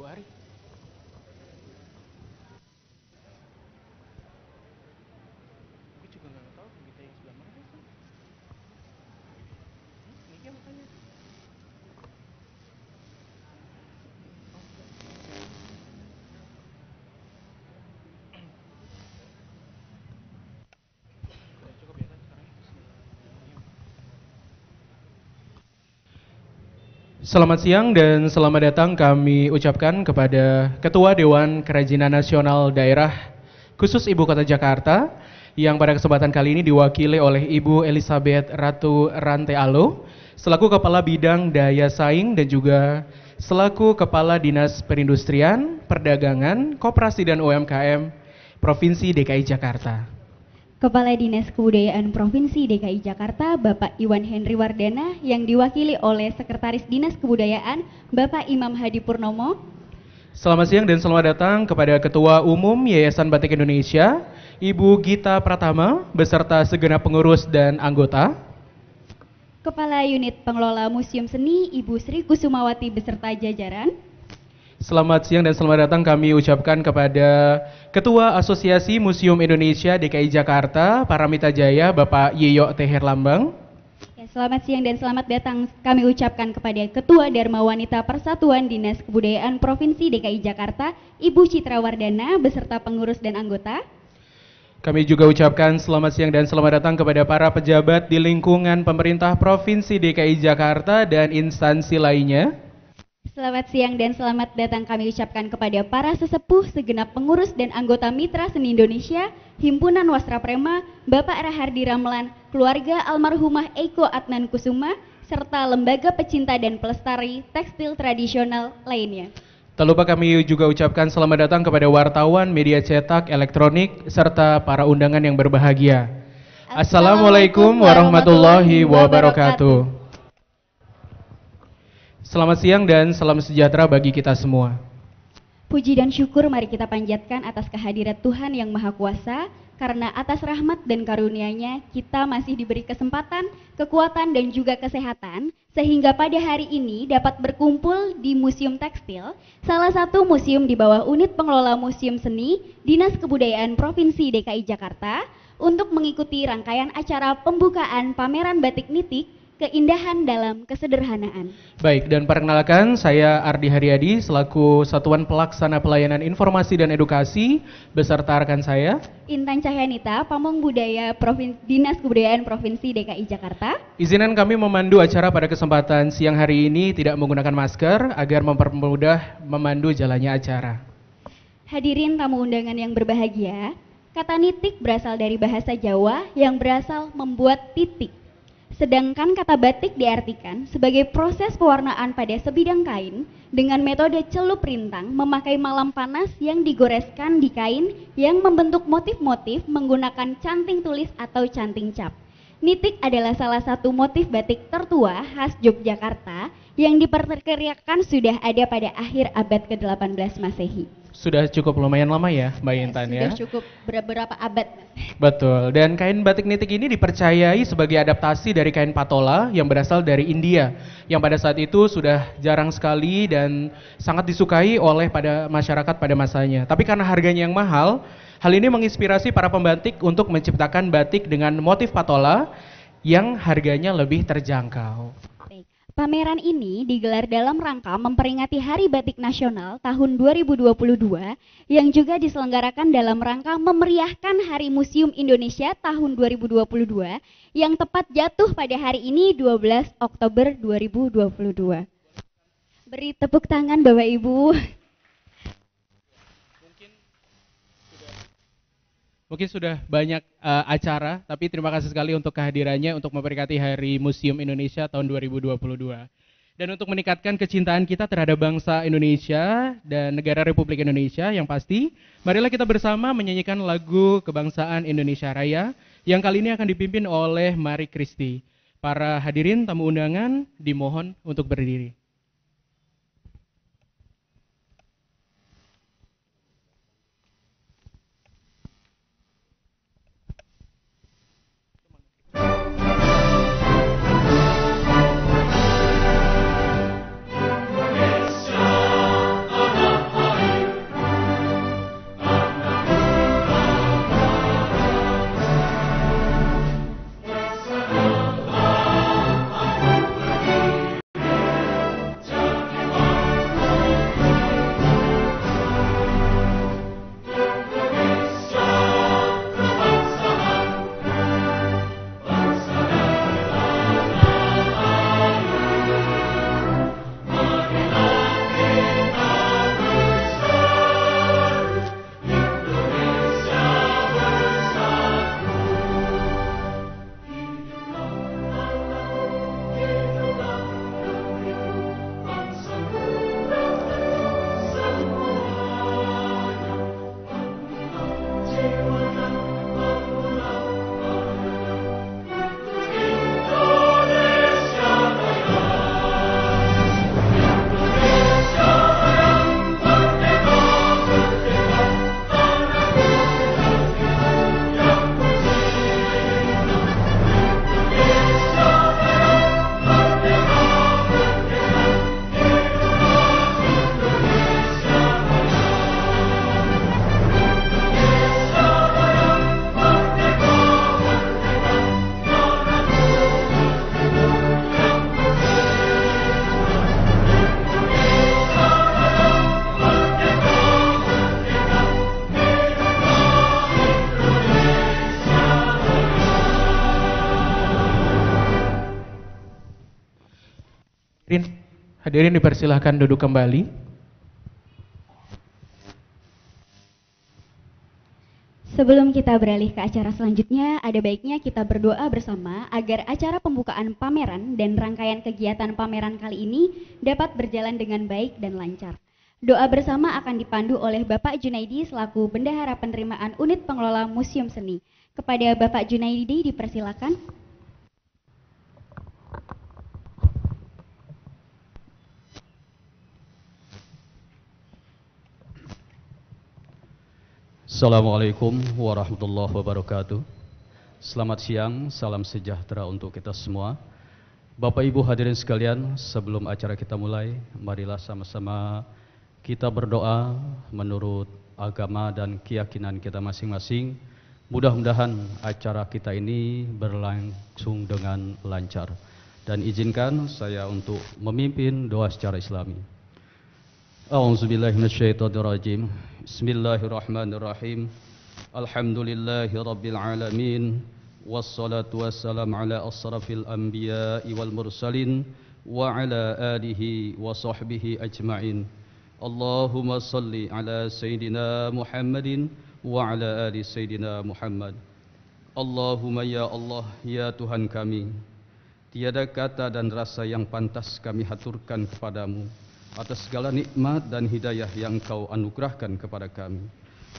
hari. Gue juga nggak tahu kita yang sebelah mana kan. Ini dia makanya. Cukup ya sekarang. Selamat siang dan selamat datang kami ucapkan kepada Ketua Dewan Kerajinan Nasional Daerah Khusus Ibu Kota Jakarta yang pada kesempatan kali ini diwakili oleh Ibu Elizabeth Ratu Rantealo selaku Kepala Bidang Daya Saing dan juga selaku Kepala Dinas Perindustrian, Perdagangan, Koperasi dan UMKM Provinsi DKI Jakarta. Kepala Dinas Kebudayaan Provinsi DKI Jakarta, Bapak Iwan Henry Wardana, yang diwakili oleh Sekretaris Dinas Kebudayaan, Bapak Imam Hadi Purnomo. Selamat siang dan selamat datang kepada Ketua Umum Yayasan Batik Indonesia, Ibu Gita Pratama, beserta segenap pengurus dan anggota. Kepala Unit Pengelola Museum Seni, Ibu Sri Kusumawati beserta jajaran. Selamat siang dan selamat datang kami ucapkan kepada Ketua Asosiasi Museum Indonesia DKI Jakarta, Paramita Jaya, Bapak Yeyo Teher Lambang. Ya, selamat siang dan selamat datang kami ucapkan kepada Ketua Dharma Wanita Persatuan Dinas Kebudayaan Provinsi DKI Jakarta, Ibu Citra Wardana beserta pengurus dan anggota. Kami juga ucapkan selamat siang dan selamat datang kepada para pejabat di lingkungan pemerintah Provinsi DKI Jakarta dan instansi lainnya. Selamat siang dan selamat datang kami ucapkan kepada para sesepuh, segenap pengurus dan anggota Mitra Seni Indonesia, Himpunan Wastra Prema, Bapak Rahardi Ramlan, keluarga almarhumah Eiko Adnan Kusuma, serta lembaga pecinta dan pelestari tekstil tradisional lainnya. Tak lupa kami juga ucapkan selamat datang kepada wartawan, media cetak, elektronik, serta para undangan yang berbahagia. Assalamualaikum warahmatullahi wabarakatuh. Selamat siang dan salam sejahtera bagi kita semua. Puji dan syukur mari kita panjatkan atas kehadirat Tuhan yang Maha Kuasa, karena atas rahmat dan karunia-Nya kita masih diberi kesempatan, kekuatan dan juga kesehatan, sehingga pada hari ini dapat berkumpul di Museum Tekstil, salah satu museum di bawah unit pengelola Museum Seni Dinas Kebudayaan Provinsi DKI Jakarta, untuk mengikuti rangkaian acara pembukaan pameran batik nitik Keindahan dalam Kesederhanaan. Baik, dan perkenalkan saya Ardi Haryadi selaku Satuan Pelaksana Pelayanan Informasi dan Edukasi beserta rekan saya Intan Cahyanita, Pamong Budaya Dinas Kebudayaan Provinsi DKI Jakarta. Izinkan kami memandu acara pada kesempatan siang hari ini tidak menggunakan masker agar mempermudah memandu jalannya acara. Hadirin tamu undangan yang berbahagia, kata nitik berasal dari bahasa Jawa yang berasal membuat titik. Sedangkan kata batik diartikan sebagai proses pewarnaan pada sebidang kain dengan metode celup rintang memakai malam panas yang digoreskan di kain yang membentuk motif-motif menggunakan canting tulis atau canting cap. Nitik adalah salah satu motif batik tertua khas Yogyakarta yang diperkirakan sudah ada pada akhir abad ke-18 Masehi. Sudah cukup lumayan lama ya Mbak Intan ya? Sudah cukup beberapa abad. Betul, dan kain batik nitik ini dipercayai sebagai adaptasi dari kain patola yang berasal dari India, yang pada saat itu sudah jarang sekali dan sangat disukai oleh pada masyarakat pada masanya. Tapi karena harganya yang mahal, hal ini menginspirasi para pembatik untuk menciptakan batik dengan motif patola yang harganya lebih terjangkau. Pameran ini digelar dalam rangka memperingati Hari Batik Nasional tahun 2022 yang juga diselenggarakan dalam rangka memeriahkan Hari Museum Indonesia tahun 2022 yang tepat jatuh pada hari ini 12 Oktober 2022. Beri tepuk tangan Bapak Ibu. Mungkin sudah banyak acara, tapi terima kasih sekali untuk kehadirannya untuk memperingati Hari Museum Indonesia tahun 2022. Dan untuk meningkatkan kecintaan kita terhadap bangsa Indonesia dan negara Republik Indonesia yang pasti, marilah kita bersama menyanyikan lagu Kebangsaan Indonesia Raya yang kali ini akan dipimpin oleh Mari Kristi. Para hadirin tamu undangan dimohon untuk berdiri. Hadirin dipersilahkan duduk kembali. Sebelum kita beralih ke acara selanjutnya, ada baiknya kita berdoa bersama agar acara pembukaan pameran dan rangkaian kegiatan pameran kali ini dapat berjalan dengan baik dan lancar. Doa bersama akan dipandu oleh Bapak Junaidi selaku Bendahara Penerimaan Unit Pengelola Museum Seni. Kepada Bapak Junaidi dipersilakan. Assalamualaikum warahmatullahi wabarakatuh. Selamat siang, salam sejahtera untuk kita semua. Bapak Ibu hadirin sekalian, sebelum acara kita mulai, marilah sama-sama kita berdoa menurut agama dan keyakinan kita masing-masing. Mudah-mudahan acara kita ini berlangsung dengan lancar. Dan izinkan saya untuk memimpin doa secara Islami. A'udzubillahi minasyaitonirrajim. Bismillahirrahmanirrahim. Alhamdulillahi rabbil alamin. Wassalatu wassalamu ala asrafil anbiya'i wal mursalin wa ala alihi wa sahbihi ajma'in. Allahumma salli ala sayyidina Muhammadin wa ala ali sayyidina Muhammad. Allahumma ya Allah, ya Tuhan kami, tiada kata dan rasa yang pantas kami haturkan kepadamu atas segala nikmat dan hidayah yang Kau anugerahkan kepada kami,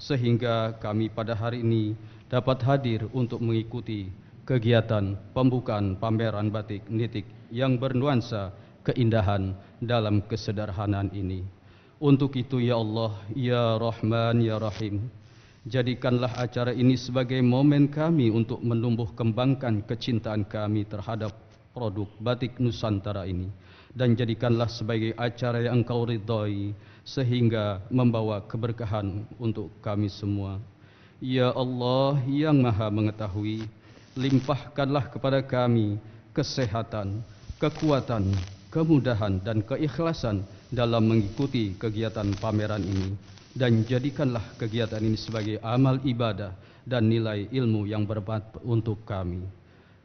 sehingga kami pada hari ini dapat hadir untuk mengikuti kegiatan pembukaan pameran batik nitik yang bernuansa keindahan dalam kesederhanaan ini. Untuk itu ya Allah, ya Rahman, ya Rahim, jadikanlah acara ini sebagai momen kami untuk menumbuh kembangkan kecintaan kami terhadap produk batik Nusantara ini. Dan jadikanlah sebagai acara yang Engkau ridhai sehingga membawa keberkahan untuk kami semua. Ya Allah yang Maha Mengetahui, limpahkanlah kepada kami kesehatan, kekuatan, kemudahan dan keikhlasan dalam mengikuti kegiatan pameran ini. Dan jadikanlah kegiatan ini sebagai amal ibadah dan nilai ilmu yang bermanfaat untuk kami.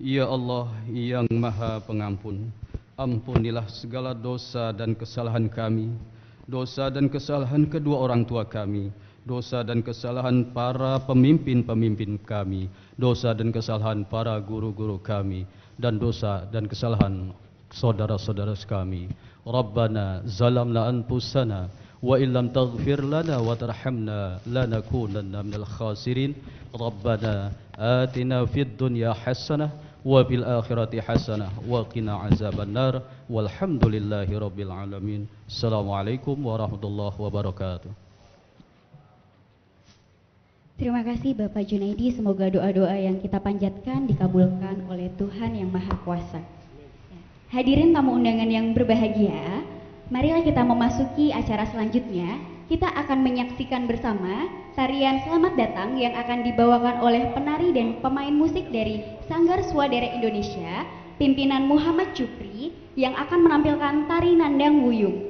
Ya Allah yang Maha Pengampun, ampunilah segala dosa dan kesalahan kami, dosa dan kesalahan kedua orang tua kami, dosa dan kesalahan para pemimpin-pemimpin kami, dosa dan kesalahan para guru-guru kami, dan dosa dan kesalahan saudara-saudara kami. Rabbana zalamna anfusana wa illam taghfir lana wa tarhamna lanakunanna minal khasirin. Rabbana atina fid dunya hasanah wa bil akhirati hasanah wa qina azabannar walhamdulillahi rabbil alamin. Assalamualaikum warahmatullahi wabarakatuh. Terima kasih Bapak Junaidi, semoga doa-doa yang kita panjatkan dikabulkan oleh Tuhan yang Maha Kuasa. Hadirin tamu undangan yang berbahagia, marilah kita memasuki acara selanjutnya. Kita akan menyaksikan bersama tarian Selamat Datang yang akan dibawakan oleh penari dan pemain musik dari Sanggar Swadara Indonesia, pimpinan Muhammad Jupri, yang akan menampilkan tari Nandang Wuyung.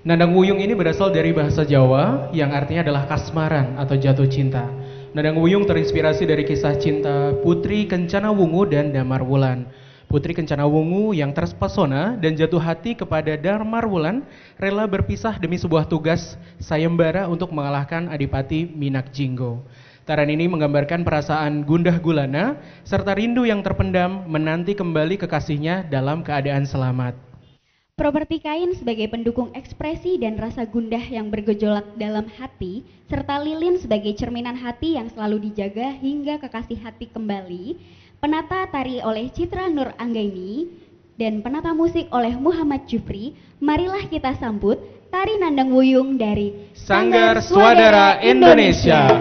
Nandang Wuyung ini berasal dari bahasa Jawa yang artinya adalah kasmaran atau jatuh cinta. Nandang Wuyung terinspirasi dari kisah cinta Putri Kencana Wungu dan Damar Wulan. Putri Kencana Wungu yang terpesona dan jatuh hati kepada Damar Wulan rela berpisah demi sebuah tugas sayembara untuk mengalahkan Adipati Minak Jinggo. Tarian ini menggambarkan perasaan gundah gulana serta rindu yang terpendam menanti kembali kekasihnya dalam keadaan selamat. Properti kain sebagai pendukung ekspresi dan rasa gundah yang bergejolak dalam hati, serta lilin sebagai cerminan hati yang selalu dijaga hingga kekasih hati kembali. Penata tari oleh Citra Nur Anggaini dan penata musik oleh Muhammad Jupri. Marilah kita sambut tari Nandang Wuyung dari Sanggar Swadara Indonesia.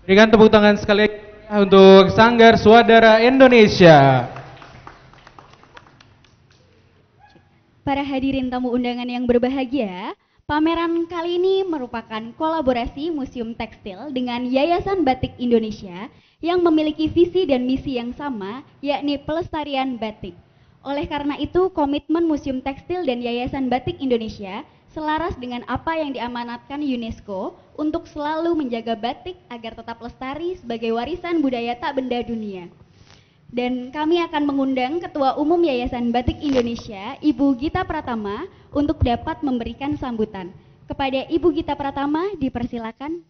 Berikan tepuk tangan sekali lagi untuk Sanggar Swadara Indonesia. Para hadirin tamu undangan yang berbahagia, pameran kali ini merupakan kolaborasi Museum Tekstil dengan Yayasan Batik Indonesia yang memiliki visi dan misi yang sama, yakni pelestarian batik. Oleh karena itu, komitmen Museum Tekstil dan Yayasan Batik Indonesia selaras dengan apa yang diamanatkan UNESCO untuk selalu menjaga batik agar tetap lestari sebagai warisan budaya tak benda dunia. Dan kami akan mengundang Ketua Umum Yayasan Batik Indonesia, Ibu Gita Pratama, untuk dapat memberikan sambutan. Kepada Ibu Gita Pratama, dipersilakan.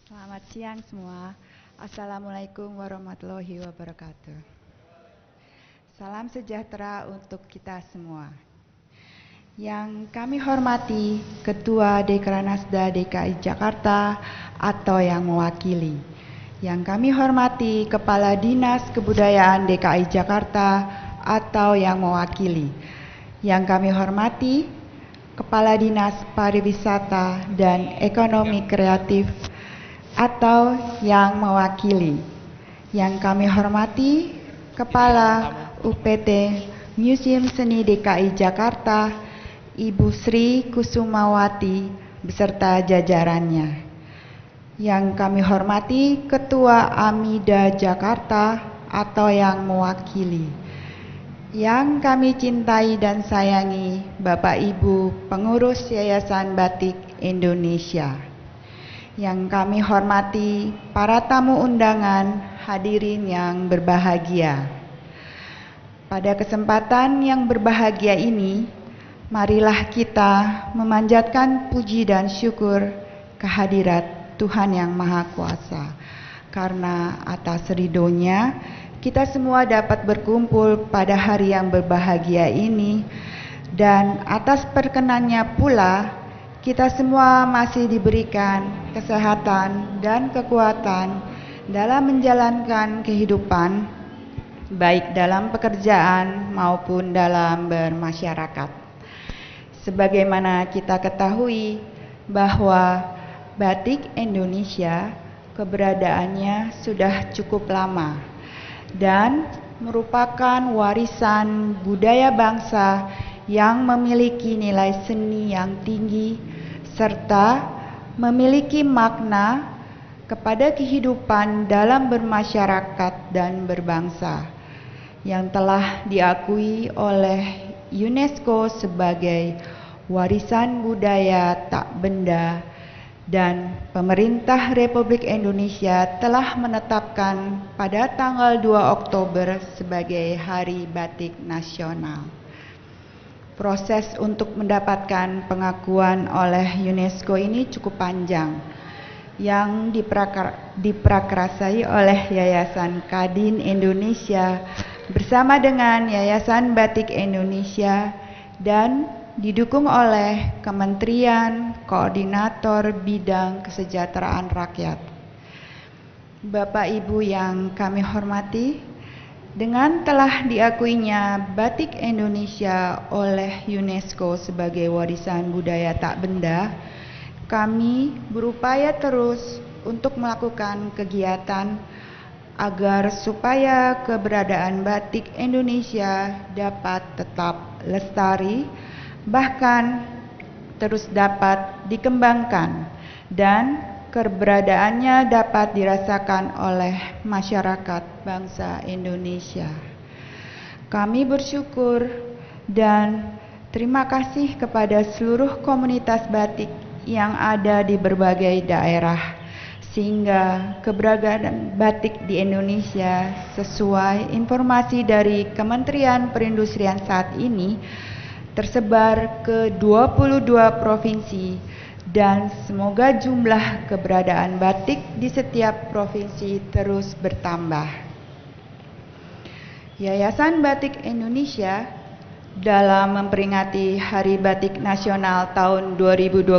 Selamat siang semua. Assalamualaikum warahmatullahi wabarakatuh. Salam sejahtera untuk kita semua. Yang kami hormati Ketua Dekranasda DKI Jakarta atau yang mewakili. Yang kami hormati Kepala Dinas Kebudayaan DKI Jakarta atau yang mewakili. Yang kami hormati Kepala Dinas Pariwisata dan Ekonomi Kreatif atau yang mewakili. Yang kami hormati Kepala UPT Museum Seni DKI Jakarta, Ibu Sri Kusumawati beserta jajarannya. Yang kami hormati Ketua Amida Jakarta atau yang mewakili. Yang kami cintai dan sayangi Bapak Ibu pengurus Yayasan Batik Indonesia. Yang kami hormati para tamu undangan, hadirin yang berbahagia. Pada kesempatan yang berbahagia ini, marilah kita memanjatkan puji dan syukur kehadirat Tuhan Yang Maha Kuasa. Karena atas ridhonya, kita semua dapat berkumpul pada hari yang berbahagia ini, dan atas perkenannya pula, kita semua masih diberikan kesehatan dan kekuatan dalam menjalankan kehidupan, baik dalam pekerjaan maupun dalam bermasyarakat. Sebagaimana kita ketahui bahwa batik Indonesia keberadaannya sudah cukup lama dan merupakan warisan budaya bangsa yang memiliki nilai seni yang tinggi serta memiliki makna kepada kehidupan dalam bermasyarakat dan berbangsa yang telah diakui oleh UNESCO sebagai warisan budaya tak benda, dan pemerintah Republik Indonesia telah menetapkan pada tanggal 2 Oktober sebagai Hari Batik Nasional. Proses untuk mendapatkan pengakuan oleh UNESCO ini cukup panjang, yang diprakarasai oleh Yayasan Kadin Indonesia bersama dengan Yayasan Batik Indonesia dan didukung oleh Kementerian Koordinator Bidang Kesejahteraan Rakyat. Bapak Ibu yang kami hormati, dengan telah diakuinya batik Indonesia oleh UNESCO sebagai warisan budaya tak benda, kami berupaya terus untuk melakukan kegiatan agar supaya keberadaan batik Indonesia dapat tetap lestari, bahkan terus dapat dikembangkan dan keberadaannya dapat dirasakan oleh masyarakat bangsa Indonesia. Kami bersyukur dan terima kasih kepada seluruh komunitas batik yang ada di berbagai daerah, sehingga keberadaan batik di Indonesia sesuai informasi dari Kementerian Perindustrian saat ini tersebar ke 22 provinsi, dan semoga jumlah keberadaan batik di setiap provinsi terus bertambah. Yayasan Batik Indonesia dalam memperingati Hari Batik Nasional tahun 2022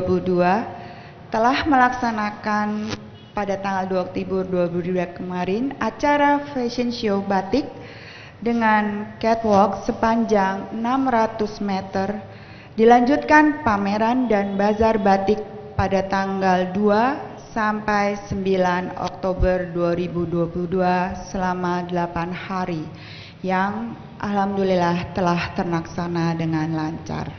telah melaksanakan pada tanggal 2 Oktober 2022 kemarin acara fashion show batik dengan catwalk sepanjang 600 meter, dilanjutkan pameran dan bazar batik pada tanggal 2 sampai 9 Oktober 2022 selama 8 hari yang alhamdulillah telah terlaksana dengan lancar.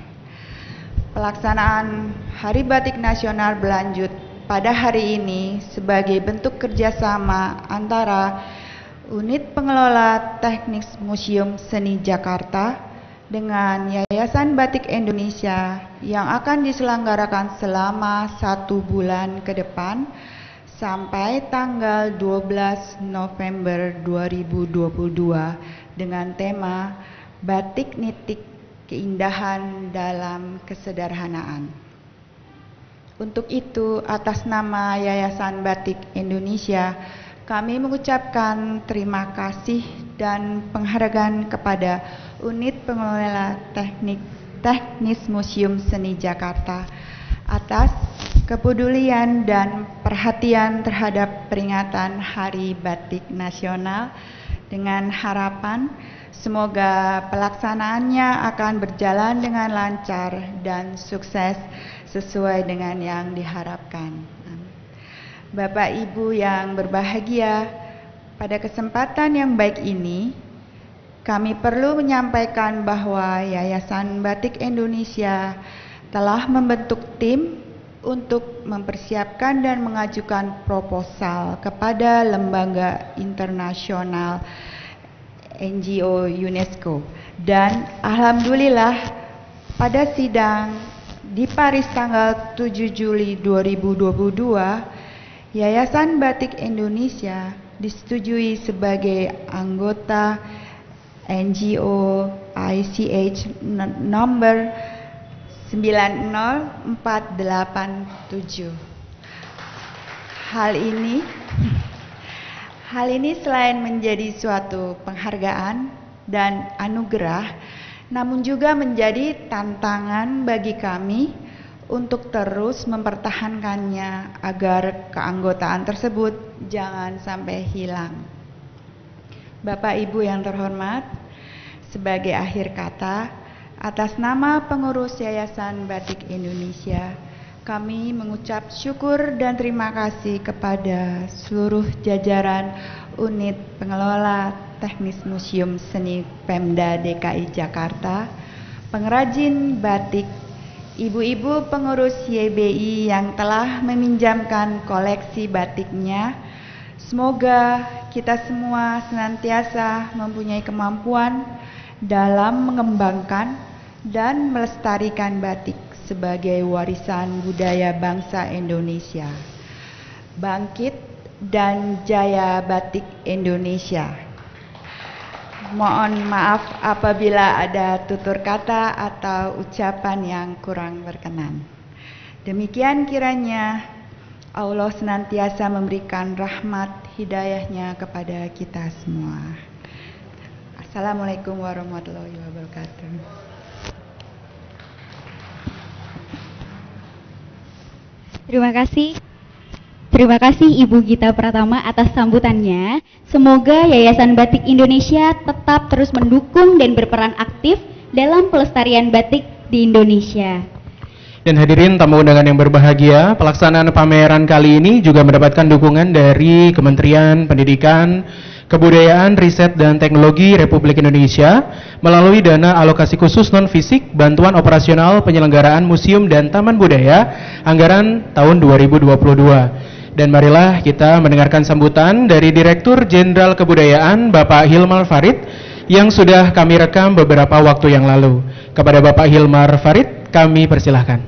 Pelaksanaan Hari Batik Nasional berlanjut pada hari ini sebagai bentuk kerjasama antara Unit Pengelola Teknik Museum Seni Jakarta dengan Yayasan Batik Indonesia yang akan diselenggarakan selama 1 bulan ke depan sampai tanggal 12 November 2022 dengan tema Batik Nitik Keindahan dalam Kesederhanaan. Untuk itu, atas nama Yayasan Batik Indonesia, kami mengucapkan terima kasih dan penghargaan kepada Unit Pengelola Teknis Museum Seni Jakarta atas kepedulian dan perhatian terhadap peringatan Hari Batik Nasional, dengan harapan semoga pelaksanaannya akan berjalan dengan lancar dan sukses sesuai dengan yang diharapkan. Bapak Ibu yang berbahagia, pada kesempatan yang baik ini kami perlu menyampaikan bahwa Yayasan Batik Indonesia telah membentuk tim untuk mempersiapkan dan mengajukan proposal kepada lembaga internasional NGO UNESCO, dan alhamdulillah pada sidang di Paris tanggal 7 Juli 2022 Yayasan Batik Indonesia disetujui sebagai anggota NGO ICH nomor 90487. Hal ini selain menjadi suatu penghargaan dan anugerah, namun juga menjadi tantangan bagi kami untuk terus mempertahankannya agar keanggotaan tersebut jangan sampai hilang. Bapak Ibu yang terhormat, sebagai akhir kata, atas nama pengurus Yayasan Batik Indonesia, kami mengucap syukur dan terima kasih kepada seluruh jajaran Unit Pengelola Teknis Museum Seni Pemda DKI Jakarta, pengrajin batik, ibu-ibu pengurus YBI yang telah meminjamkan koleksi batiknya. Semoga kita semua senantiasa mempunyai kemampuan dalam mengembangkan dan melestarikan batik sebagai warisan budaya bangsa Indonesia. Bangkit dan jaya batik Indonesia. Mohon maaf apabila ada tutur kata atau ucapan yang kurang berkenan. Demikian kiranya Allah senantiasa memberikan rahmat hidayahnya kepada kita semua. Assalamualaikum warahmatullahi wabarakatuh. Terima kasih Ibu Gita Pratama atas sambutannya. Semoga Yayasan Batik Indonesia tetap terus mendukung dan berperan aktif dalam pelestarian batik di Indonesia. Dan hadirin tamu undangan yang berbahagia, pelaksanaan pameran kali ini juga mendapatkan dukungan dari Kementerian Pendidikan, Kebudayaan, Riset, dan Teknologi Republik Indonesia melalui dana alokasi khusus non-fisik bantuan operasional penyelenggaraan museum dan taman budaya anggaran tahun 2022. Dan marilah kita mendengarkan sambutan dari Direktur Jenderal Kebudayaan Bapak Hilmar Farid yang sudah kami rekam beberapa waktu yang lalu. Kepada Bapak Hilmar Farid kami persilahkan.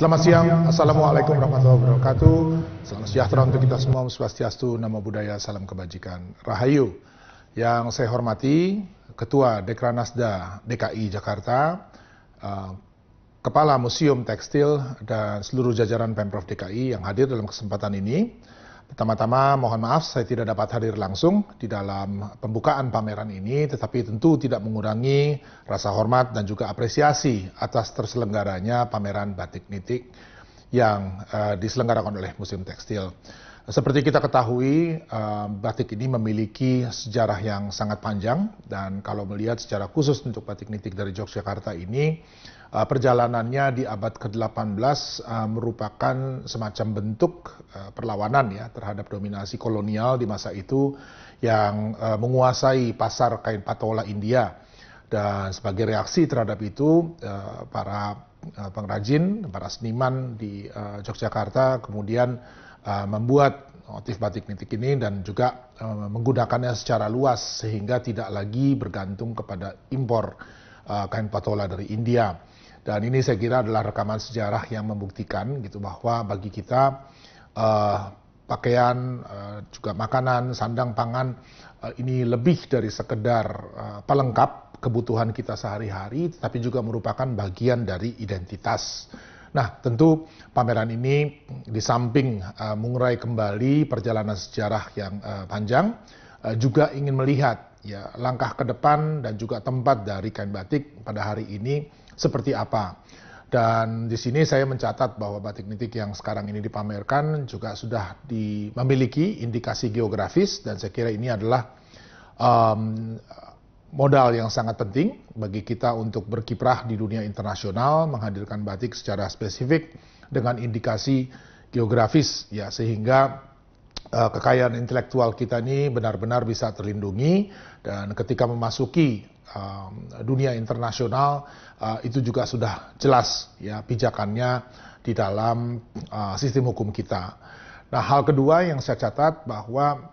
Selamat siang, Assalamualaikum warahmatullahi wabarakatuh. Selamat sejahtera untuk kita semua, Swastiastu, Namo Buddhaya, Salam Kebajikan, Rahayu. Yang saya hormati, Ketua Dekranasda DKI Jakarta, Kepala Museum Tekstil, dan seluruh jajaran Pemprov DKI yang hadir dalam kesempatan ini. Pertama-tama mohon maaf saya tidak dapat hadir langsung di dalam pembukaan pameran ini, tetapi tentu tidak mengurangi rasa hormat dan juga apresiasi atas terselenggaranya pameran batik nitik yang diselenggarakan oleh Museum Tekstil. Seperti kita ketahui, batik ini memiliki sejarah yang sangat panjang, dan kalau melihat secara khusus untuk batik nitik dari Yogyakarta ini, perjalanannya di abad ke-18 merupakan semacam bentuk perlawanan ya terhadap dominasi kolonial di masa itu yang menguasai pasar kain patola India. Dan sebagai reaksi terhadap itu, para pengrajin, para seniman di Yogyakarta kemudian membuat motif batik nitik ini dan juga menggunakannya secara luas sehingga tidak lagi bergantung kepada impor kain patola dari India. Dan ini saya kira adalah rekaman sejarah yang membuktikan gitu bahwa bagi kita pakaian, juga makanan, sandang pangan ini lebih dari sekedar pelengkap kebutuhan kita sehari-hari, tetapi juga merupakan bagian dari identitas. Nah, tentu pameran ini di samping mengurai kembali perjalanan sejarah yang panjang, juga ingin melihat ya langkah ke depan dan juga tempat dari kain batik pada hari ini seperti apa. Dan di sini saya mencatat bahwa batik nitik yang sekarang ini dipamerkan juga sudah memiliki indikasi geografis, dan saya kira ini adalah modal yang sangat penting bagi kita untuk berkiprah di dunia internasional, menghadirkan batik secara spesifik dengan indikasi geografis ya, sehingga kekayaan intelektual kita ini benar-benar bisa terlindungi, dan ketika memasuki dunia internasional itu juga sudah jelas ya pijakannya di dalam sistem hukum kita. Nah, hal kedua yang saya catat bahwa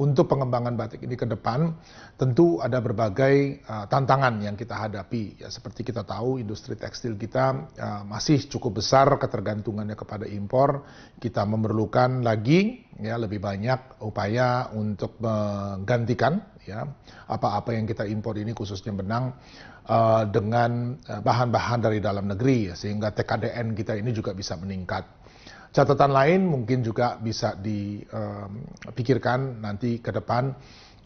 untuk pengembangan batik ini ke depan tentu ada berbagai tantangan yang kita hadapi ya, seperti kita tahu industri tekstil kita masih cukup besar ketergantungannya kepada impor. Kita memerlukan lagi ya lebih banyak upaya untuk menggantikan ya apa-apa yang kita impor ini, khususnya benang, dengan bahan-bahan dari dalam negeri ya, sehingga TKDN kita ini juga bisa meningkat. Catatan lain mungkin juga bisa dipikirkan nanti ke depan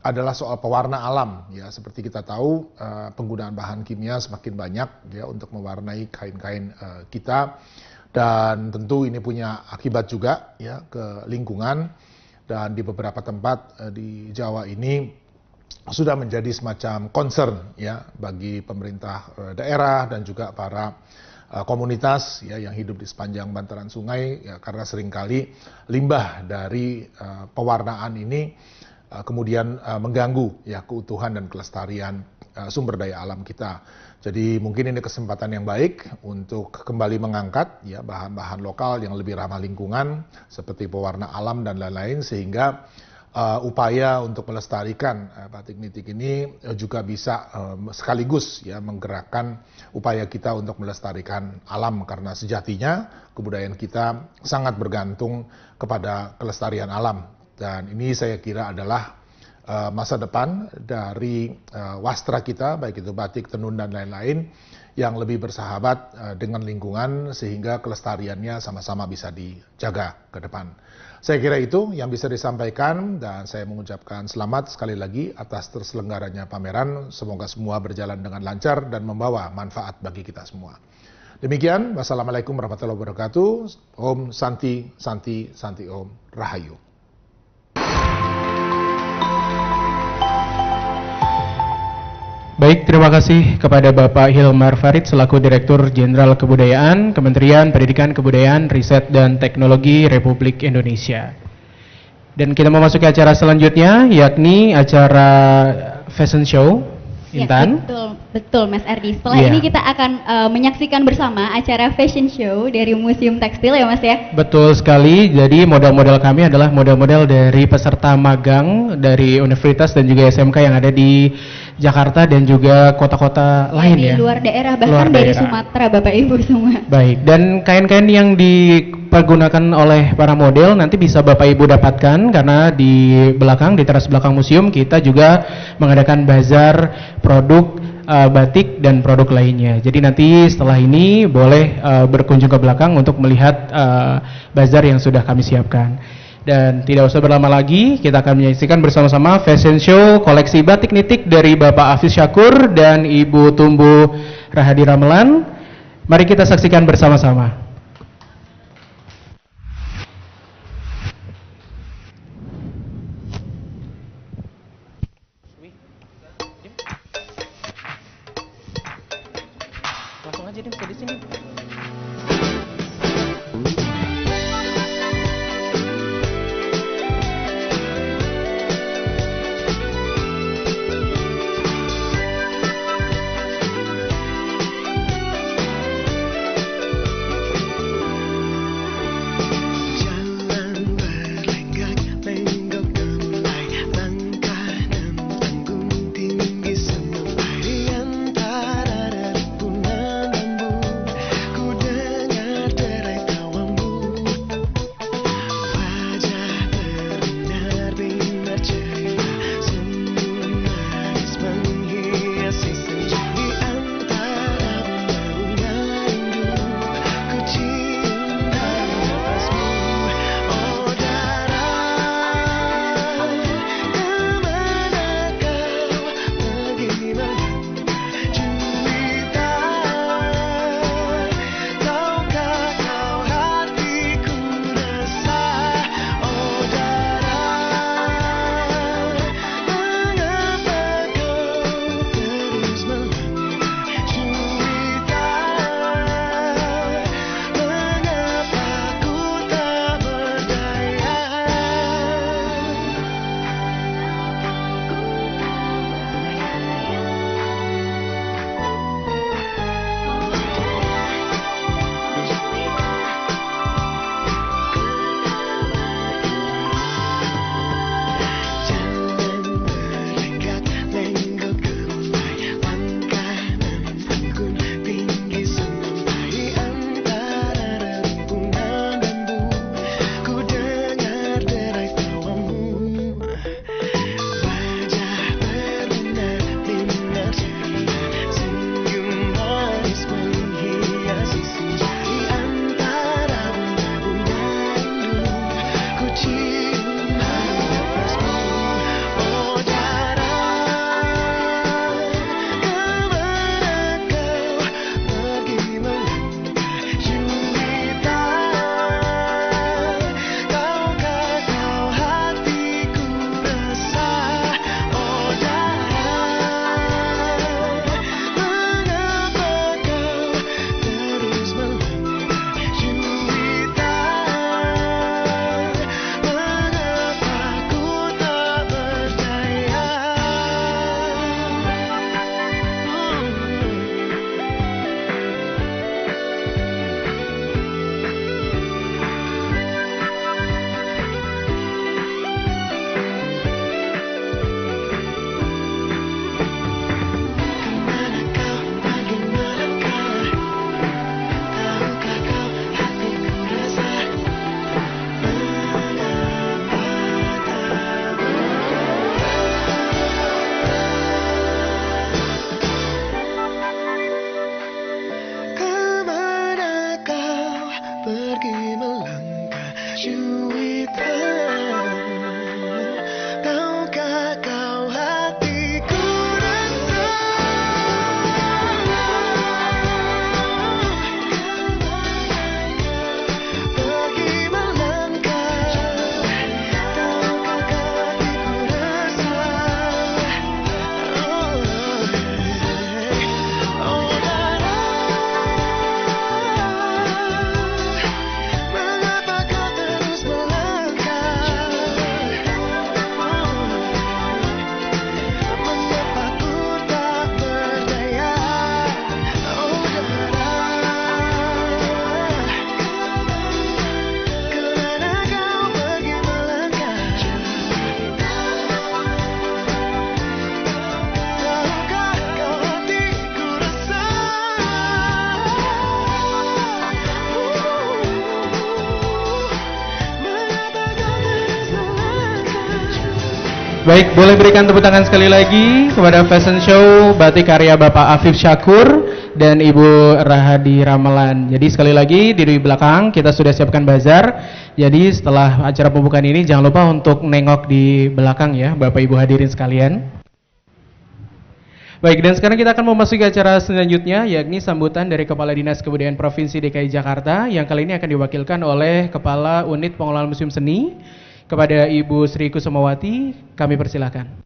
adalah soal pewarna alam ya, seperti kita tahu penggunaan bahan kimia semakin banyak ya untuk mewarnai kain-kain kita, dan tentu ini punya akibat juga ya ke lingkungan, dan di beberapa tempat di Jawa ini sudah menjadi semacam concern ya bagi pemerintah daerah dan juga para komunitas ya yang hidup di sepanjang bantaran sungai ya, karena seringkali limbah dari pewarnaan ini kemudian mengganggu ya keutuhan dan kelestarian sumber daya alam kita. Jadi mungkin ini kesempatan yang baik untuk kembali mengangkat ya bahan-bahan lokal yang lebih ramah lingkungan seperti pewarna alam dan lain-lain, sehingga upaya untuk melestarikan batik nitik ini juga bisa sekaligus ya menggerakkan upaya kita untuk melestarikan alam, karena sejatinya kebudayaan kita sangat bergantung kepada kelestarian alam, dan ini saya kira adalah masa depan dari wastra kita, baik itu batik, tenun dan lain-lain, yang lebih bersahabat dengan lingkungan sehingga kelestariannya sama-sama bisa dijaga ke depan. Saya kira itu yang bisa disampaikan, dan saya mengucapkan selamat sekali lagi atas terselenggaranya pameran. Semoga semua berjalan dengan lancar dan membawa manfaat bagi kita semua. Demikian, wassalamualaikum warahmatullahi wabarakatuh. Om Santi, Santi, Santi Om, Rahayu. Baik, terima kasih kepada Bapak Hilmar Farid selaku Direktur Jenderal Kebudayaan, Kementerian Pendidikan, Kebudayaan, Riset dan Teknologi Republik Indonesia. Dan kita memasuki acara selanjutnya, yakni acara fashion show. Intan. Ya, betul. Betul Mas Ardi. Setelah Iya. ini kita akan menyaksikan bersama acara fashion show dari Museum Tekstil ya Mas ya. Betul sekali. Jadi model-model kami adalah model-model dari peserta magang dari universitas dan juga SMK yang ada di Jakarta dan juga kota-kota lain Di ya. luar daerah, bahkan Luar dari daerah. Sumatera Bapak Ibu semua. Baik, dan kain-kain yang dipergunakan oleh para model nanti bisa Bapak Ibu dapatkan karena di belakang, di teras belakang museum kita juga mengadakan bazar produk batik dan produk lainnya. Jadi nanti setelah ini boleh berkunjung ke belakang untuk melihat bazar yang sudah kami siapkan. Dan tidak usah berlama lagi, kita akan menyaksikan bersama-sama fashion show koleksi batik nitik dari Bapak Hafiz Syakur dan Ibu Tumbuh Rahadi Ramelan. Mari kita saksikan bersama-sama. Langsung aja deh, di sini. Jalan berlenggak, lenggok gemulai, langkah dan tanggung tinggi semampai di antara dedaunan bambu. Baik, boleh berikan tepuk tangan sekali lagi kepada fashion show batik karya Bapak Afif Syakur dan Ibu Rahadi Ramelan. Jadi sekali lagi di belakang kita sudah siapkan bazar. Jadi setelah acara pembukaan ini jangan lupa untuk nengok di belakang ya Bapak Ibu hadirin sekalian. Baik, dan sekarang kita akan memasuki acara selanjutnya, yakni sambutan dari Kepala Dinas Kebudayaan Provinsi DKI Jakarta yang kali ini akan diwakilkan oleh Kepala Unit Pengelolaan Museum Seni. Kepada Ibu Sri Kusumawati, kami persilakan.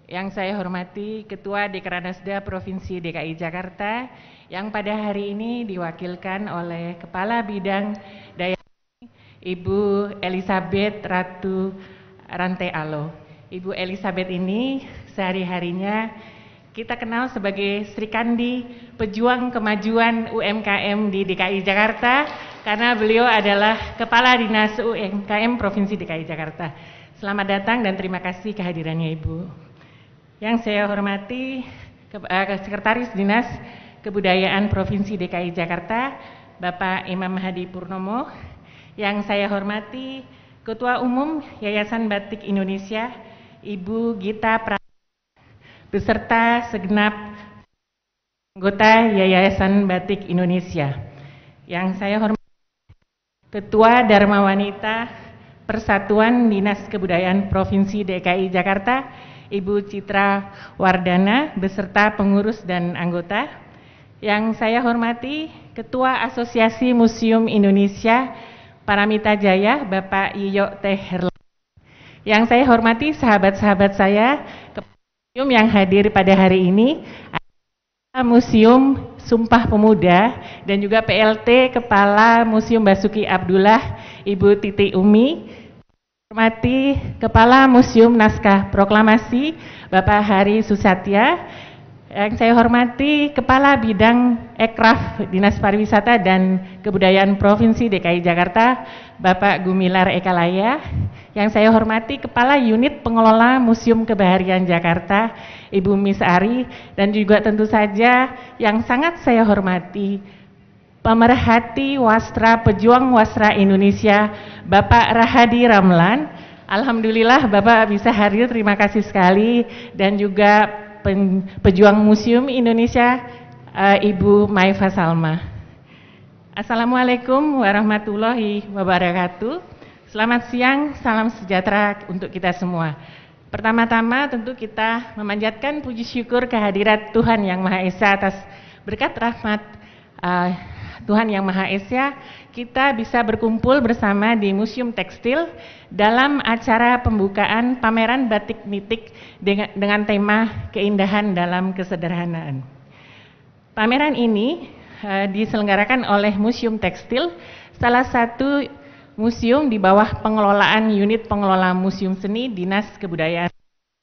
Yang saya hormati Ketua Dekranasda Provinsi DKI Jakarta yang pada hari ini diwakilkan oleh Kepala Bidang Daya Ibu Elizabeth Ratu Rantealo. Ibu Elizabeth ini sehari-harinya kita kenal sebagai Sri Kandi, pejuang kemajuan UMKM di DKI Jakarta karena beliau adalah Kepala Dinas UMKM Provinsi DKI Jakarta. Selamat datang dan terima kasih kehadirannya Ibu. Yang saya hormati Sekretaris Dinas Kebudayaan Provinsi DKI Jakarta, Bapak Imam Hadi Purnomo. Yang saya hormati Ketua Umum Yayasan Batik Indonesia, Ibu Gita beserta segenap anggota Yayasan Batik Indonesia. Yang saya hormati Ketua Dharma Wanita Persatuan Dinas Kebudayaan Provinsi DKI Jakarta, Ibu Citra Wardana beserta pengurus dan anggota. Yang saya hormati Ketua Asosiasi Museum Indonesia Paramita Jaya, Bapak Yiyo Teherla. Yang saya hormati sahabat-sahabat saya museum yang hadir pada hari ini, Museum Sumpah Pemuda dan juga PLT Kepala Museum Basuki Abdullah, Ibu Titi Umi. Hormati Kepala Museum Naskah Proklamasi, Bapak Hari Susatya. Yang saya hormati Kepala Bidang Ekraf Dinas Pariwisata dan Kebudayaan Provinsi DKI Jakarta, Bapak Gumilar Ekalaya. Yang saya hormati Kepala Unit Pengelola Museum Kebaharian Jakarta, Ibu Miss Ari. Dan juga tentu saja yang sangat saya hormati Pemerhati Wastra Pejuang Wastra Indonesia, Bapak Rahadi Ramlan. Alhamdulillah Bapak bisa hadir, terima kasih sekali. Dan juga Pejuang Museum Indonesia, Ibu Maifa Salma. Assalamualaikum warahmatullahi wabarakatuh. Selamat siang, salam sejahtera untuk kita semua. Pertama-tama tentu kita memanjatkan puji syukur kehadirat Tuhan Yang Maha Esa atas berkat rahmat Tuhan Yang Maha Esa, kita bisa berkumpul bersama di Museum Tekstil dalam acara pembukaan pameran batik nitik dengan tema keindahan dalam kesederhanaan. Pameran ini diselenggarakan oleh Museum Tekstil, salah satu museum di bawah pengelolaan Unit Pengelola Museum Seni Dinas Kebudayaan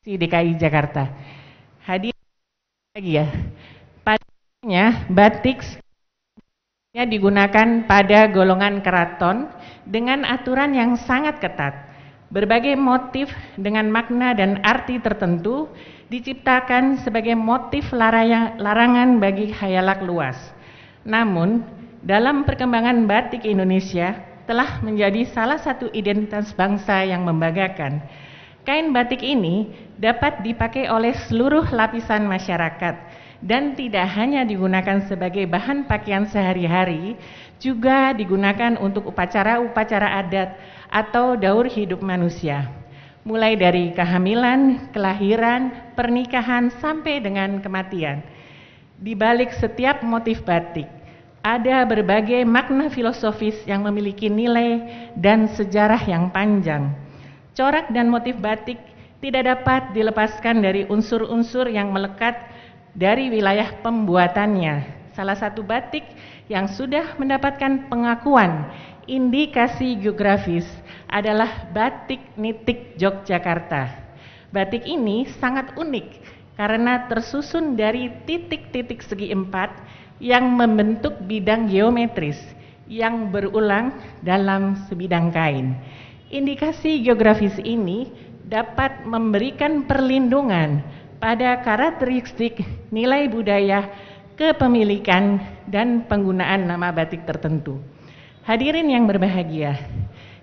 DKI Jakarta. Hadir lagi ya, padanya batik digunakan pada golongan keraton dengan aturan yang sangat ketat. Berbagai motif dengan makna dan arti tertentu diciptakan sebagai motif larangan bagi khayalak luas. Namun, dalam perkembangan batik Indonesia telah menjadi salah satu identitas bangsa yang membanggakan. Kain batik ini dapat dipakai oleh seluruh lapisan masyarakat dan tidak hanya digunakan sebagai bahan pakaian sehari-hari, juga digunakan untuk upacara-upacara adat atau daur hidup manusia. Mulai dari kehamilan, kelahiran, pernikahan, sampai dengan kematian. Di balik setiap motif batik, ada berbagai makna filosofis yang memiliki nilai dan sejarah yang panjang. Corak dan motif batik tidak dapat dilepaskan dari unsur-unsur yang melekat dari wilayah pembuatannya. Salah satu batik yang sudah mendapatkan pengakuan indikasi geografis adalah batik nitik Yogyakarta. Batik ini sangat unik karena tersusun dari titik-titik segi empat yang membentuk bidang geometris yang berulang dalam sebidang kain. Indikasi geografis ini dapat memberikan perlindungan pada karakteristik nilai budaya, kepemilikan, dan penggunaan nama batik tertentu. Hadirin yang berbahagia,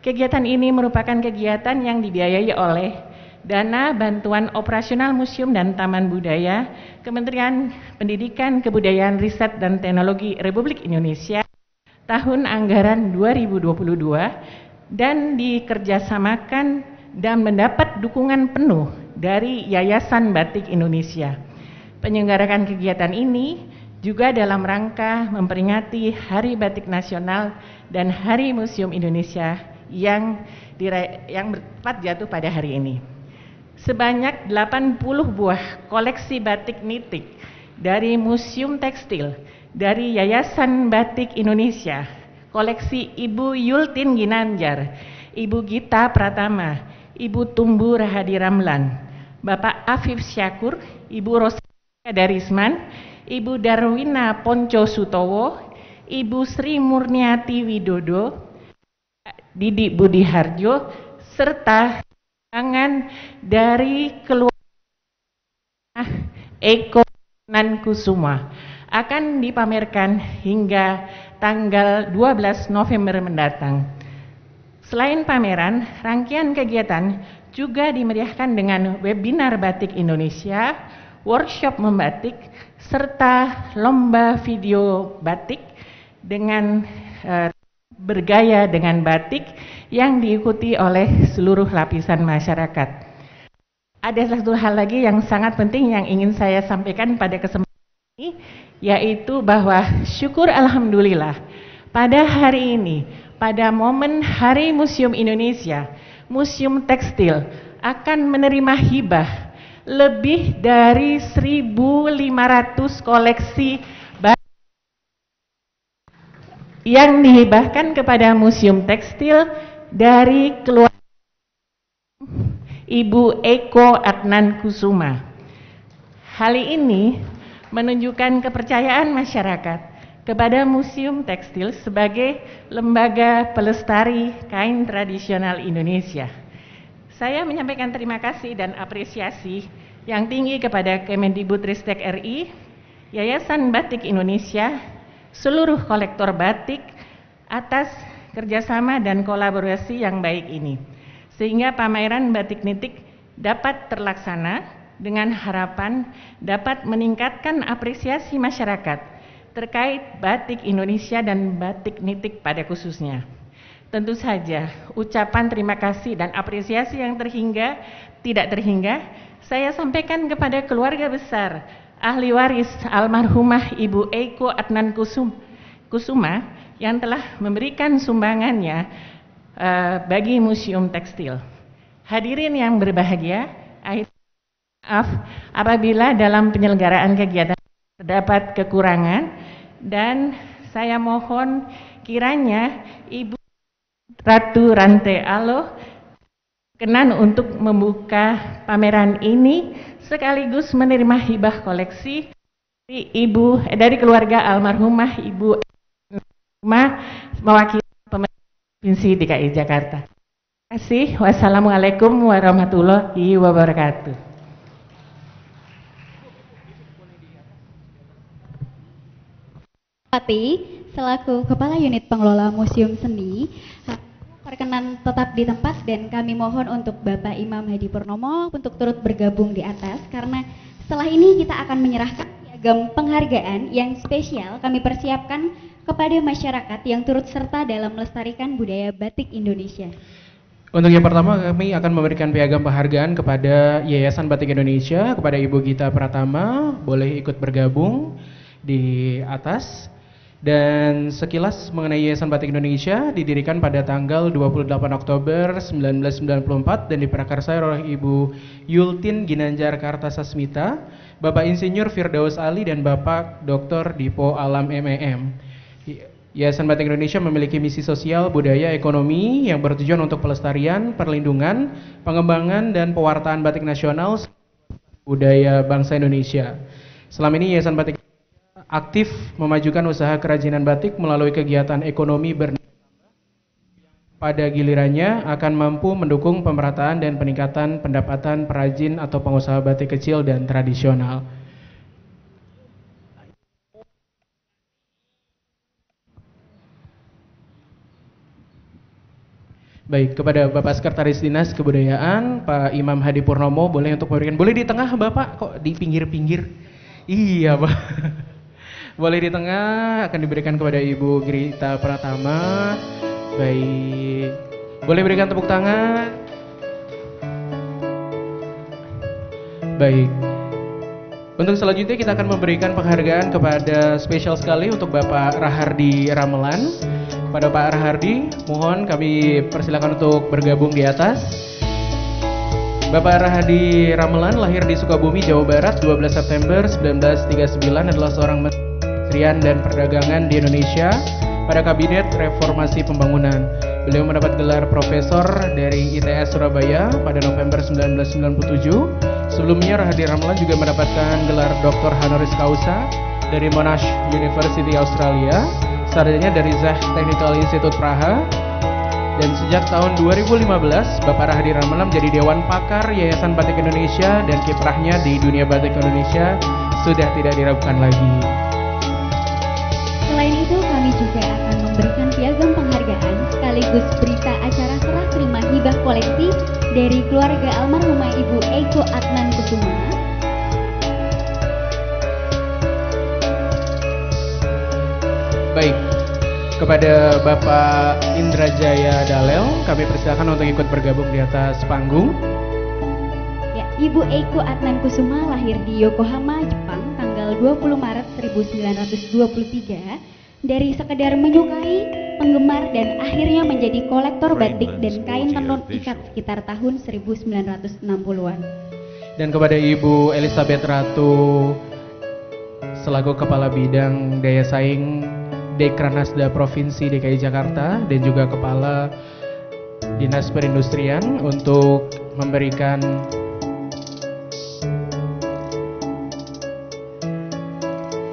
kegiatan ini merupakan kegiatan yang dibiayai oleh Dana Bantuan Operasional Museum dan Taman Budaya Kementerian Pendidikan, Kebudayaan, Riset, dan Teknologi Republik Indonesia tahun anggaran 2022 dan dikerjasamakan dan mendapat dukungan penuh dari Yayasan Batik Indonesia. Penyelenggaraan kegiatan ini juga dalam rangka memperingati Hari Batik Nasional dan Hari Museum Indonesia yang tepat jatuh pada hari ini. Sebanyak 80 buah koleksi batik nitik dari Museum Tekstil, dari Yayasan Batik Indonesia, koleksi Ibu Yultin Ginanjar, Ibu Gita Pratama, Ibu Tumbu Rahadi Ramlan, Bapak Afif Syakur, Ibu Rosa Darisman, Ibu Darwina Ponco Sutowo, Ibu Sri Murniati Widodo, Didi Budi Harjo, serta tangan dari keluarga Eko Nankusuma akan dipamerkan hingga tanggal 12 November mendatang. Selain pameran, rangkaian kegiatan juga dimeriahkan dengan webinar Batik Indonesia, workshop membatik, serta lomba video batik dengan bergaya dengan batik yang diikuti oleh seluruh lapisan masyarakat. Ada satu hal lagi yang sangat penting yang ingin saya sampaikan pada kesempatan ini, yaitu bahwa syukur alhamdulillah pada hari ini, pada momen Hari Museum Indonesia, Museum Tekstil akan menerima hibah lebih dari 1.500 koleksi yang dihibahkan kepada Museum Tekstil dari keluarga Ibu Eko Adnan Kusuma. Hal ini menunjukkan kepercayaan masyarakat kepada Museum Tekstil sebagai lembaga pelestari kain tradisional Indonesia. Saya menyampaikan terima kasih dan apresiasi yang tinggi kepada Kemendikbudristek RI, Yayasan Batik Indonesia, seluruh kolektor batik atas kerjasama dan kolaborasi yang baik ini, sehingga pameran batik nitik dapat terlaksana dengan harapan dapat meningkatkan apresiasi masyarakat terkait batik Indonesia dan batik nitik pada khususnya. Tentu saja ucapan terima kasih dan apresiasi yang tidak terhingga saya sampaikan kepada keluarga besar ahli waris almarhumah Ibu Eko Adnan Kusuma yang telah memberikan sumbangannya bagi Museum Tekstil. Hadirin yang berbahagia, maaf apabila dalam penyelenggaraan kegiatan terdapat kekurangan, dan saya mohon kiranya Ibu Ratu Rante Aloh kenan untuk membuka pameran ini sekaligus menerima hibah koleksi dari keluarga almarhumah Ibu mewakili pemerintah Provinsi DKI Jakarta. Terima kasih. Wassalamualaikum warahmatullahi wabarakatuh. Pati, selaku Kepala Unit Pengelola Museum Seni, perkenan tetap di tempat dan kami mohon untuk Bapak Imam Hadi Purnomo untuk turut bergabung di atas, karena setelah ini kita akan menyerahkan piagam penghargaan yang spesial kami persiapkan kepada masyarakat yang turut serta dalam melestarikan budaya batik Indonesia. Untuk yang pertama, kami akan memberikan piagam penghargaan kepada Yayasan Batik Indonesia, kepada Ibu Gita Pratama, boleh ikut bergabung di atas. Dan sekilas mengenai Yayasan Batik Indonesia, didirikan pada tanggal 28 Oktober 1994 dan diprakarsai oleh Ibu Yultin Ginanjar Kartasasmita, Bapak Insinyur Firdaus Ali, dan Bapak Dr. Dipo Alam MEM. Yayasan Batik Indonesia memiliki misi sosial, budaya, ekonomi yang bertujuan untuk pelestarian, perlindungan, pengembangan, dan pewartaan batik nasional budaya bangsa Indonesia. Selama ini Yayasan Batik aktif memajukan usaha kerajinan batik melalui kegiatan ekonomi pada gilirannya akan mampu mendukung pemerataan dan peningkatan pendapatan perajin atau pengusaha batik kecil dan tradisional. Baik, kepada Bapak Sekretaris Dinas Kebudayaan, Pak Imam Hadi Purnomo, boleh untuk memberikan, boleh di tengah Bapak, kok di pinggir-pinggir? Iya Pak. Boleh di tengah, akan diberikan kepada Ibu Grita Pratama. Baik, boleh berikan tepuk tangan. Baik, untuk selanjutnya kita akan memberikan penghargaan kepada spesial sekali untuk Bapak Rahardi Ramelan. Pada Pak Rahardi, mohon kami persilakan untuk bergabung di atas. Bapak Rahardi Ramelan lahir di Sukabumi, Jawa Barat, 12 September 1939, adalah seorang Menteri Industrian dan Perdagangan di Indonesia pada Kabinet Reformasi Pembangunan. Beliau mendapat gelar Profesor dari ITS Surabaya pada November 1997. Sebelumnya Rahardi Ramelan juga mendapatkan gelar Dr. Honoris Causa dari Monash University Australia, sarjana dari Zach Technical Institute Praha, dan sejak tahun 2015 Bapak Rahardi Ramelan menjadi Dewan Pakar Yayasan Batik Indonesia, dan kiprahnya di dunia batik Indonesia sudah tidak diragukan lagi. Selain itu, kami juga akan memberikan piagam penghargaan sekaligus berita acara serah terima hibah koleksi dari keluarga almarhumah Ibu Eiko Adnan Kusuma. Baik, kepada Bapak Indrajaya Dalel, kami persilakan untuk ikut bergabung di atas panggung. Ya, Ibu Eiko Adnan Kusuma lahir di Yokohama, Jepang, tanggal 20 Maret 1923. Dari sekedar menyukai, penggemar, dan akhirnya menjadi kolektor batik dan kain tenun ikat sekitar tahun 1960-an. Dan kepada Ibu Elizabeth Ratu selaku Kepala Bidang Daya Saing Dekranasda Provinsi DKI Jakarta dan juga Kepala Dinas Perindustrian untuk memberikan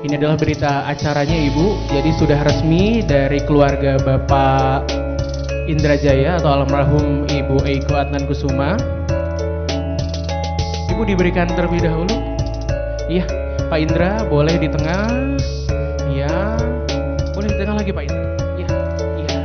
ini adalah berita acaranya Ibu. Jadi sudah resmi dari keluarga Bapak Indrajaya atau almarhum Ibu Eiko Adnan Kusuma. Ibu diberikan terlebih dahulu. Iya, Pak Indra boleh di tengah. Iya. Boleh di tengah lagi Pak Indra. Iya, iya.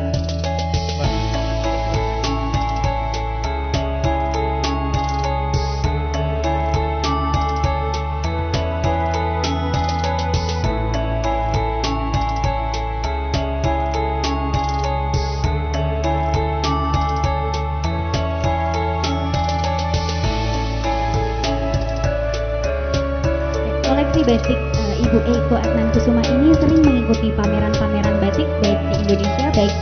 Koleksi batik Ibu Eiko Adnan Kusuma ini sering mengikuti pameran-pameran batik baik di Indonesia baik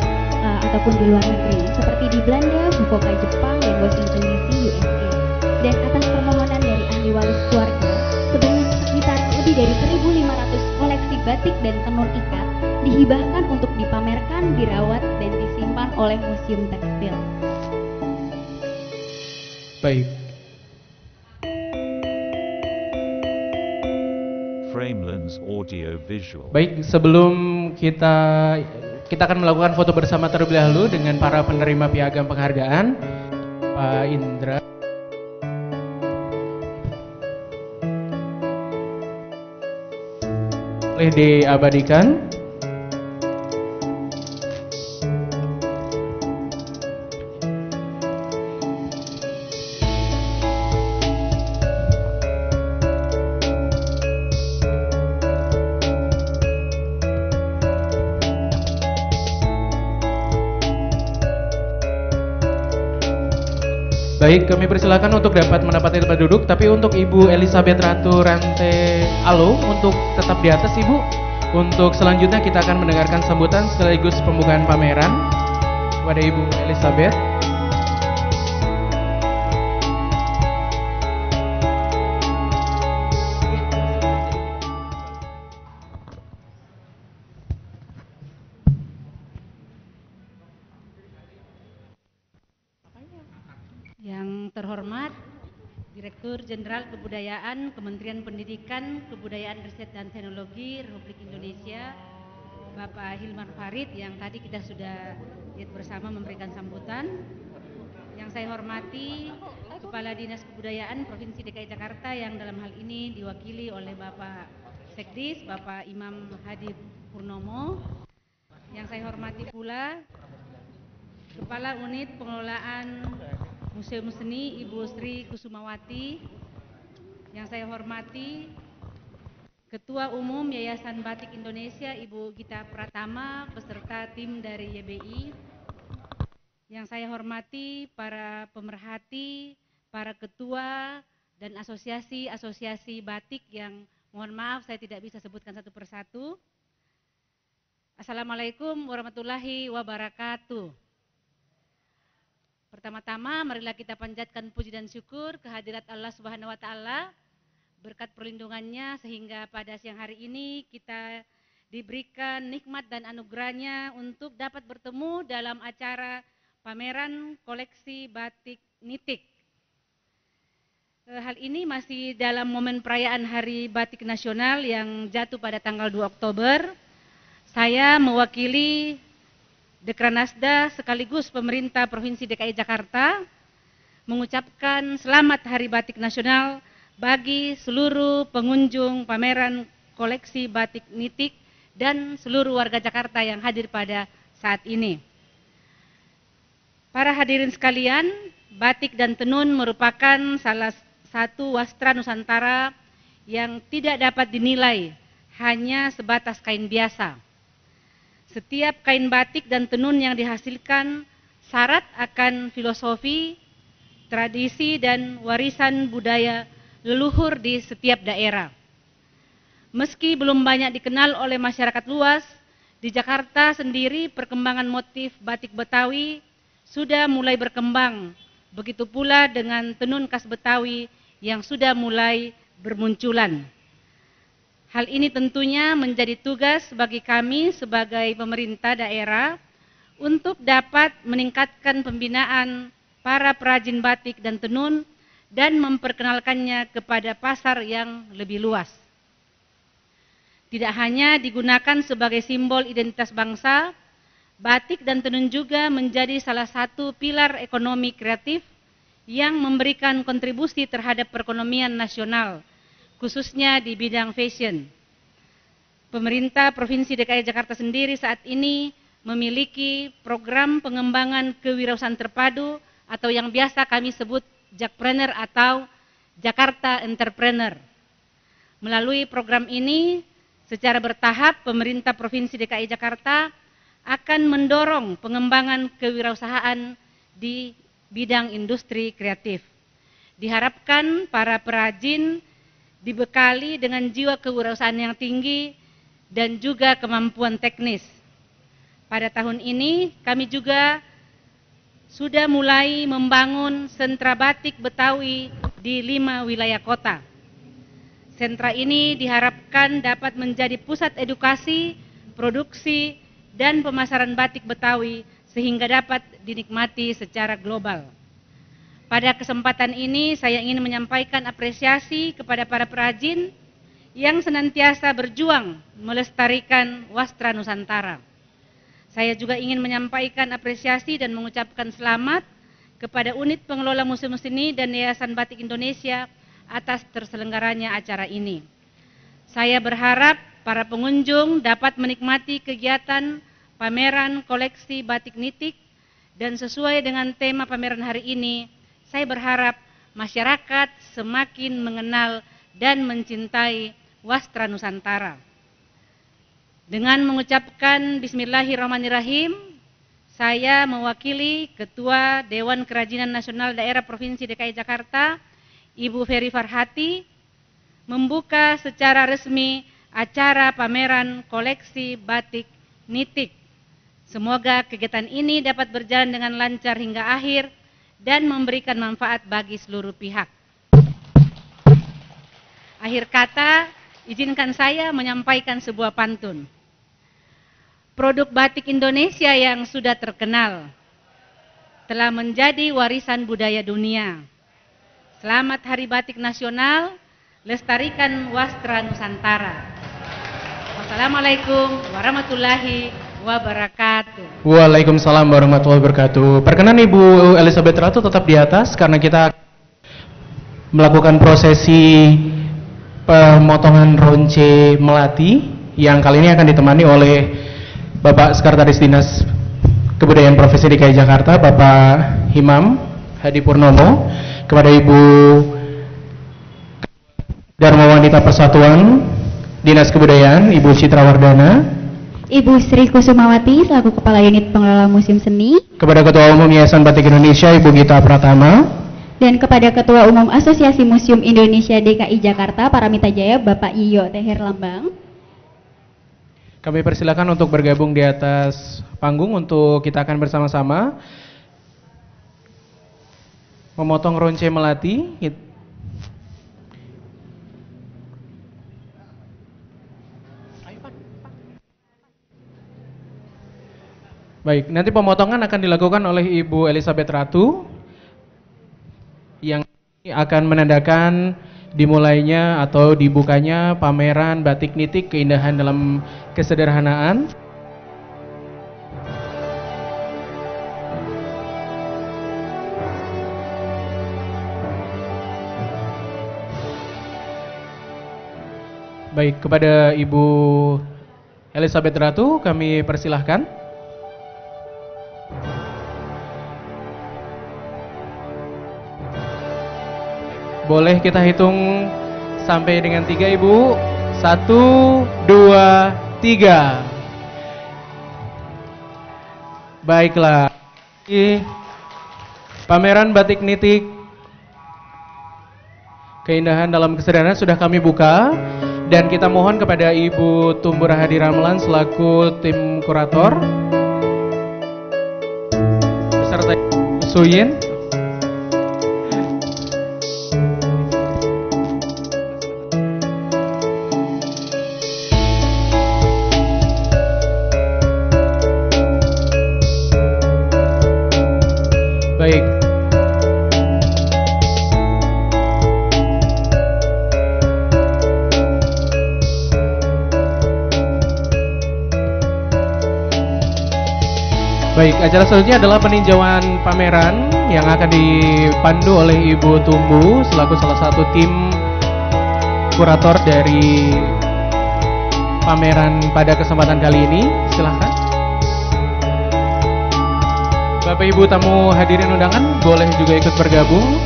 ataupun di luar negeri, seperti di Belanda, Fukuoka Jepang, dan Washington DC USA. Dan atas permohonan dari ahli waris keluarga, sekitar lebih dari 1.500 koleksi batik dan tenun ikat dihibahkan untuk dipamerkan, dirawat, dan disimpan oleh Museum Tekstil. Baik. Framelens Audio Visual. Baik, sebelum kita akan melakukan foto bersama terlebih dahulu dengan para penerima piagam penghargaan. Pak Indra. Boleh diabadikan. Baik, kami persilakan untuk dapat menempati tempat duduk. Tapi untuk Ibu Elizabeth Ratu Rante Alo untuk tetap di atas Ibu. Untuk selanjutnya kita akan mendengarkan sambutan sekaligus pembukaan pameran kepada Ibu Elizabeth. Yang terhormat Direktur Jenderal Kebudayaan Kementerian Pendidikan, Kebudayaan, Riset dan Teknologi Republik Indonesia, Bapak Hilman Farid yang tadi kita sudah lihat bersama memberikan sambutan. Yang saya hormati Kepala Dinas Kebudayaan Provinsi DKI Jakarta yang dalam hal ini diwakili oleh Bapak Sekdis, Bapak Imam Hadi Purnomo. Yang saya hormati pula Kepala Unit Pengelolaan Museum Seni Ibu Sri Kusumawati. Yang saya hormati Ketua Umum Yayasan Batik Indonesia Ibu Gita Pratama beserta tim dari YBI. Yang saya hormati para pemerhati, para ketua dan asosiasi-asosiasi batik yang mohon maaf saya tidak bisa sebutkan satu persatu. Assalamualaikum warahmatullahi wabarakatuh. Pertama-tama marilah kita panjatkan puji dan syukur kehadirat Allah Subhanahu wa taala berkat perlindungannya sehingga pada siang hari ini kita diberikan nikmat dan anugerahnya untuk dapat bertemu dalam acara pameran koleksi batik Nitik. Hal ini masih dalam momen perayaan Hari Batik Nasional yang jatuh pada tanggal 2 Oktober. Saya mewakili Dekranasda sekaligus pemerintah Provinsi DKI Jakarta mengucapkan selamat Hari Batik Nasional bagi seluruh pengunjung pameran koleksi batik Nitik dan seluruh warga Jakarta yang hadir pada saat ini. Para hadirin sekalian, batik dan tenun merupakan salah satu wastra Nusantara yang tidak dapat dinilai hanya sebatas kain biasa. Setiap kain batik dan tenun yang dihasilkan syarat akan filosofi, tradisi, dan warisan budaya leluhur di setiap daerah. Meski belum banyak dikenal oleh masyarakat luas, di Jakarta sendiri perkembangan motif batik Betawi sudah mulai berkembang. Begitu pula dengan tenun khas Betawi yang sudah mulai bermunculan. Hal ini tentunya menjadi tugas bagi kami sebagai pemerintah daerah untuk dapat meningkatkan pembinaan para perajin batik dan tenun dan memperkenalkannya kepada pasar yang lebih luas. Tidak hanya digunakan sebagai simbol identitas bangsa, batik dan tenun juga menjadi salah satu pilar ekonomi kreatif yang memberikan kontribusi terhadap perekonomian nasional, khususnya di bidang fashion. Pemerintah Provinsi DKI Jakarta sendiri saat ini memiliki program pengembangan kewirausahaan terpadu atau yang biasa kami sebut Jakpreneur atau Jakarta Entrepreneur. Melalui program ini, secara bertahap pemerintah Provinsi DKI Jakarta akan mendorong pengembangan kewirausahaan di bidang industri kreatif. Diharapkan para perajin dibekali dengan jiwa kewirausahaan yang tinggi dan juga kemampuan teknis. Pada tahun ini kami juga sudah mulai membangun sentra batik Betawi di 5 wilayah kota. Sentra ini diharapkan dapat menjadi pusat edukasi, produksi, dan pemasaran batik Betawi sehingga dapat dinikmati secara global. Pada kesempatan ini saya ingin menyampaikan apresiasi kepada para perajin yang senantiasa berjuang melestarikan wastra Nusantara. Saya juga ingin menyampaikan apresiasi dan mengucapkan selamat kepada unit pengelola Museum Seni dan Yayasan Batik Indonesia atas terselenggaranya acara ini. Saya berharap para pengunjung dapat menikmati kegiatan pameran koleksi batik Nitik dan sesuai dengan tema pameran hari ini, saya berharap masyarakat semakin mengenal dan mencintai wastra Nusantara. Dengan mengucapkan Bismillahirrahmanirrahim, saya mewakili Ketua Dewan Kerajinan Nasional Daerah Provinsi DKI Jakarta, Ibu Ferry Farhati, membuka secara resmi acara pameran koleksi batik Nitik. Semoga kegiatan ini dapat berjalan dengan lancar hingga akhir dan memberikan manfaat bagi seluruh pihak. Akhir kata, izinkan saya menyampaikan sebuah pantun. Produk batik Indonesia yang sudah terkenal telah menjadi warisan budaya dunia. Selamat Hari Batik Nasional, lestarikan wastra Nusantara. Wassalamualaikum warahmatullahi wabarakatuh. Waalaikumsalam warahmatullahi wabarakatuh. Perkenan Ibu Elizabeth Ratu tetap di atas karena kita melakukan prosesi pemotongan ronce melati yang kali ini akan ditemani oleh Bapak Sekretaris Dinas Kebudayaan Provinsi DKI Jakarta, Bapak Himam Hadi Purnomo, kepada Ibu Dharma Wanita Persatuan Dinas Kebudayaan, Ibu Citra Wardana, Ibu Sri Kusumawati selaku Kepala Unit Pengelola Museum Seni, kepada Ketua Umum Yayasan Batik Indonesia Ibu Gita Pratama, dan kepada Ketua Umum Asosiasi Museum Indonesia DKI Jakarta Paramita Jaya Bapak Iyo Teher Lambang. Kami persilakan untuk bergabung di atas panggung untuk kita akan bersama-sama memotong ronce melati. Baik, nanti pemotongan akan dilakukan oleh Ibu Elizabeth Ratu yang akan menandakan dimulainya atau dibukanya pameran batik nitik keindahan dalam kesederhanaan. Baik, kepada Ibu Elizabeth Ratu kami persilahkan. Boleh kita hitung sampai dengan 3 Ibu. 1, 2, 3. Baiklah. Pameran batik nitik keindahan dalam kesederhanaan sudah kami buka. Dan kita mohon kepada Ibu Tumbur Hadi Ramlan selaku tim kurator beserta Suyin. Baik. Baik, acara selanjutnya adalah peninjauan pameran yang akan dipandu oleh Ibu Tumbu selaku salah satu tim kurator dari pameran pada kesempatan kali ini. Silahkan. Bapak Ibu tamu hadirin undangan boleh juga ikut bergabung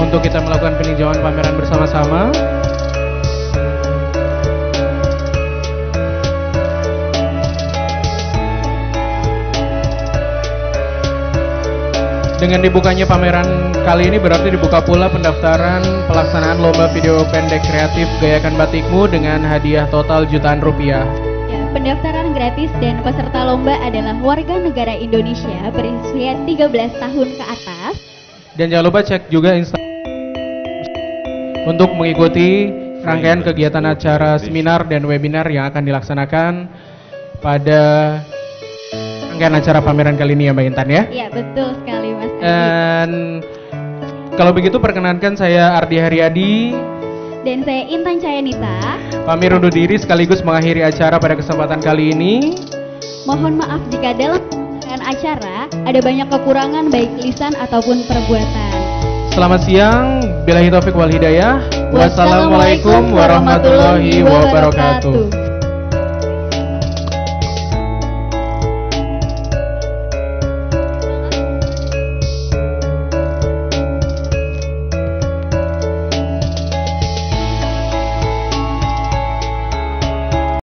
untuk kita melakukan peninjauan pameran bersama-sama. Dengan dibukanya pameran kali ini berarti dibuka pula pendaftaran pelaksanaan lomba video pendek kreatif Gayakan Batikmu dengan hadiah total jutaan rupiah. Pendaftaran gratis dan peserta lomba adalah warga negara Indonesia berusia 13 tahun ke atas. Dan jangan lupa cek juga untuk mengikuti rangkaian kegiatan acara seminar dan webinar yang akan dilaksanakan pada rangkaian acara pameran kali ini ya Mbak Intan ya. Iya betul sekali Mas Adi. Dan kalau begitu perkenankan saya Ardi Haryadi dan saya Intan Cayanita pamit undur diri sekaligus mengakhiri acara pada kesempatan kali ini. Mohon maaf jika dalam acara ada banyak kekurangan baik lisan ataupun perbuatan. Selamat siang, billahi taufik wal hidayah. Wassalamualaikum warahmatullahi wabarakatuh.